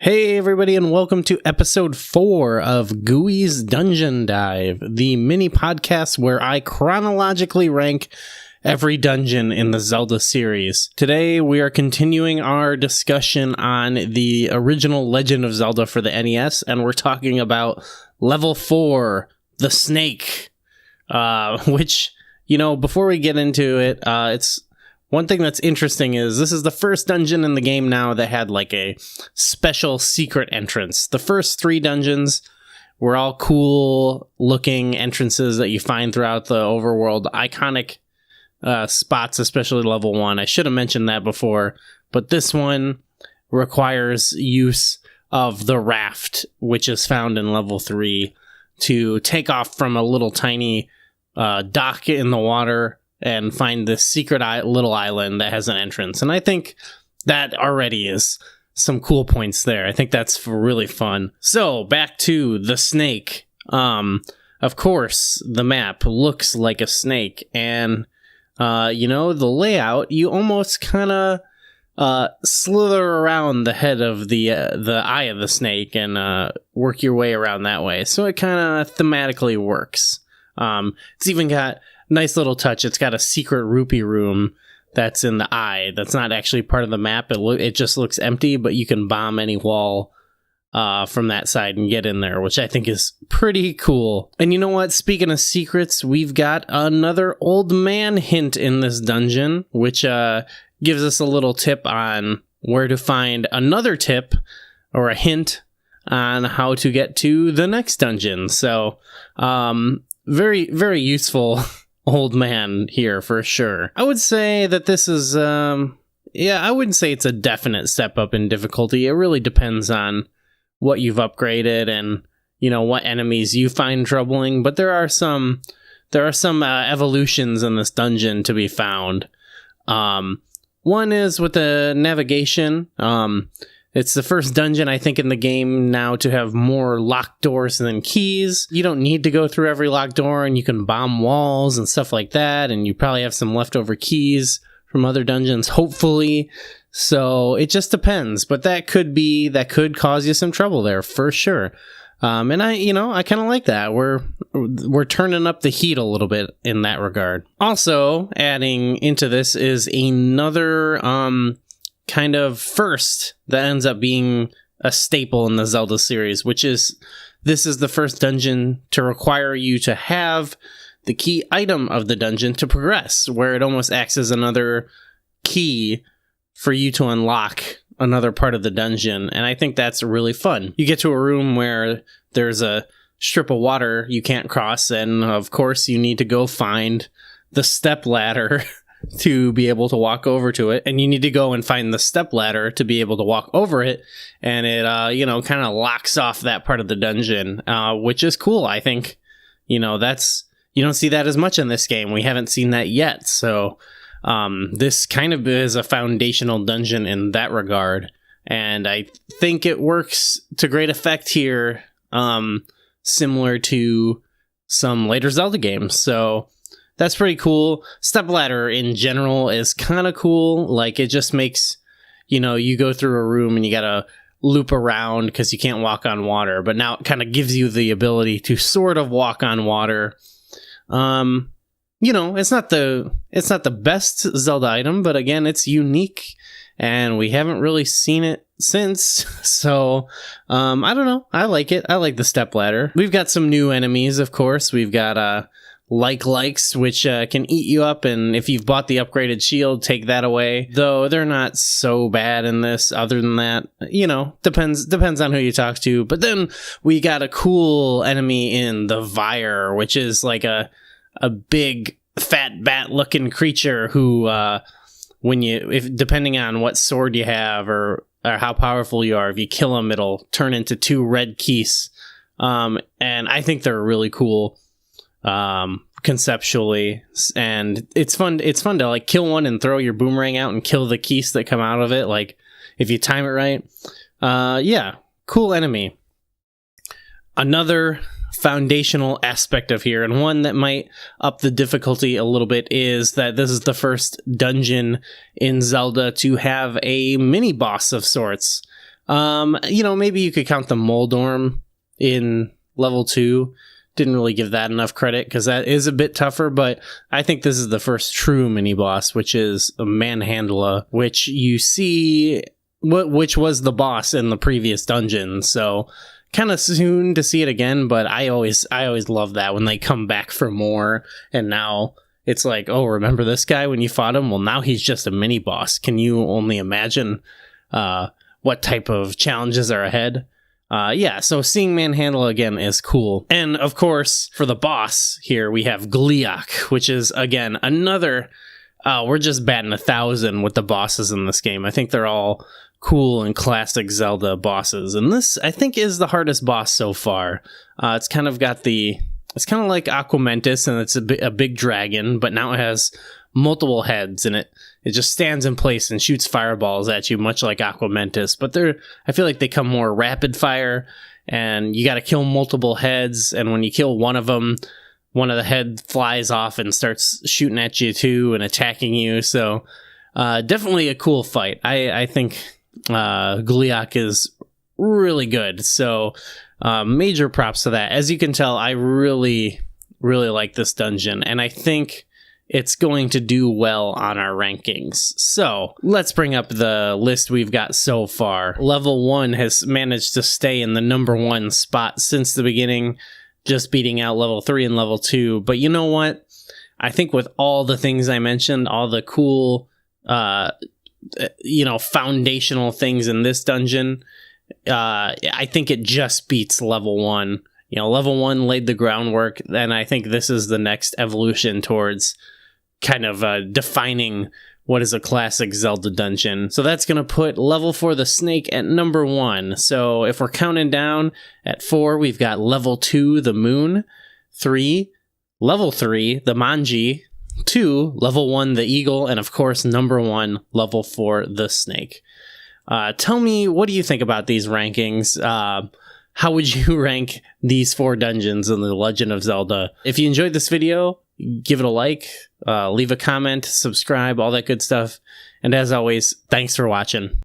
Hey everybody, and welcome to episode 4 of Gooey's Dungeon Dive, the mini podcast where I chronologically rank every dungeon in the Zelda series. Today we are continuing our discussion on the original Legend of Zelda for the NES, and we're talking about level 4, the Snake, which, before we get into it, it's one thing that's interesting is this is the first dungeon in the game now that had like a special secret entrance. The first 3 dungeons were all cool looking entrances that you find throughout the overworld, iconic spots, especially level 1. I should have mentioned that before, but this one requires use of the raft, which is found in level 3, to take off from a little tiny dock in the water and find this secret little island that has an entrance. And I think that already is some cool points there. I think that's really fun. So back to the snake. Of course, the map looks like a snake, and the layout, you almost kind of slither around the head of the eye of the snake and work your way around that way. So it kind of thematically works. It's even got nice little touch. It's got a secret rupee room that's in the eye. That's not actually part of the map. It just looks empty, but you can bomb any wall from that side and get in there, which I think is pretty cool. And you know what? Speaking of secrets, we've got another old man hint in this dungeon, which gives us a little tip on where to find another tip or a hint on how to get to the next dungeon. So, very, very useful old man here for sure. I would say that this is, I wouldn't say it's a definite step up in difficulty. It really depends on what you've upgraded and, what enemies you find troubling. But there are some evolutions in this dungeon to be found. One is with the navigation. It's the first dungeon, I think, in the game now to have more locked doors than keys. You don't need to go through every locked door, and you can bomb walls and stuff like that, and you probably have some leftover keys from other dungeons, hopefully. So it just depends, but that could cause you some trouble there, for sure. And I kind of like that. We're turning up the heat a little bit in that regard. Also, adding into this is another kind of first that ends up being a staple in the Zelda series, which is this is the first dungeon to require you to have the key item of the dungeon to progress, where it almost acts as another key for you to unlock another part of the dungeon. And I think that's really fun. You get to a room where there's a strip of water you can't cross, and of course you need to go find the step ladder to be able to walk over to it, and you need to go and find the step ladder to be able to walk over it, and it kind of locks off that part of the dungeon, which is cool. I think that's, you don't see that as much in this game. We haven't seen that yet, so this kind of is a foundational dungeon in that regard, and I think it works to great effect here, similar to some later Zelda games. So that's pretty cool. Stepladder in general is kind of cool. Like, it just makes, you go through a room and you gotta loop around because you can't walk on water. But now it kind of gives you the ability to sort of walk on water. It's not the best Zelda item, but again, it's unique, and we haven't really seen it since. So, I don't know. I like it. I like the stepladder. We've got some new enemies, of course. We've got, likes, which can eat you up, and if you've bought the upgraded shield, take that away. Though they're not so bad in this. Other than that, depends on who you talk to. But then we got a cool enemy in the Vire, which is like a big fat bat looking creature who, depending on what sword you have or how powerful you are, if you kill him, it'll turn into 2 red keys. And I think they're really cool. Conceptually, and it's fun to like kill one and throw your boomerang out and kill the keys that come out of it, like if you time it right. Cool enemy. Another foundational aspect of here, and one that might up the difficulty a little bit, is that this is the first dungeon in Zelda to have a mini boss of sorts. Maybe you could count the Moldorm in level 2. Didn't really give that enough credit because that is a bit tougher, but I think this is the first true mini-boss, which is a Manhandla, which you see, which was the boss in the previous dungeon, so kind of soon to see it again, but I always love that when they come back for more, and now it's like, oh, remember this guy when you fought him? Well, now he's just a mini-boss. Can you only imagine what type of challenges are ahead? So seeing Manhandle again is cool. And of course, for the boss here, we have Gleeok, which is, again, another... we're just batting 1,000 with the bosses in this game. I think they're all cool and classic Zelda bosses. And this, I think, is the hardest boss so far. It's kind of got the... It's kind of like Aquamentus, and it's a big dragon, but now it has multiple heads, and it just stands in place and shoots fireballs at you, much like Aquamentus. But I feel like they come more rapid fire, and you got to kill multiple heads, and when you kill one of them, one of the head flies off and starts shooting at you too and attacking you. So definitely a cool fight. I think Gleeok is really good. So major props to that. As you can tell, I really, really like this dungeon, and I think it's going to do well on our rankings. So let's bring up the list we've got so far. Level 1 has managed to stay in the number 1 spot since the beginning, just beating out level 3 and level 2. But you know what? I think with all the things I mentioned, all the cool, foundational things in this dungeon, I think it just beats level 1. Level 1 laid the groundwork, and I think this is the next evolution towards kind of defining what is a classic Zelda dungeon. So that's going to put level 4 the snake at number 1. So if we're counting down, at 4 we've got level 2 the moon, 3 level 3 the manji, 2 level 1 the eagle, and of course number 1 level 4 the snake. Tell me, what do you think about these rankings? How would you rank these 4 dungeons in The Legend of Zelda? If you enjoyed this video, give it a like, leave a comment, subscribe, all that good stuff. And as always, thanks for watching.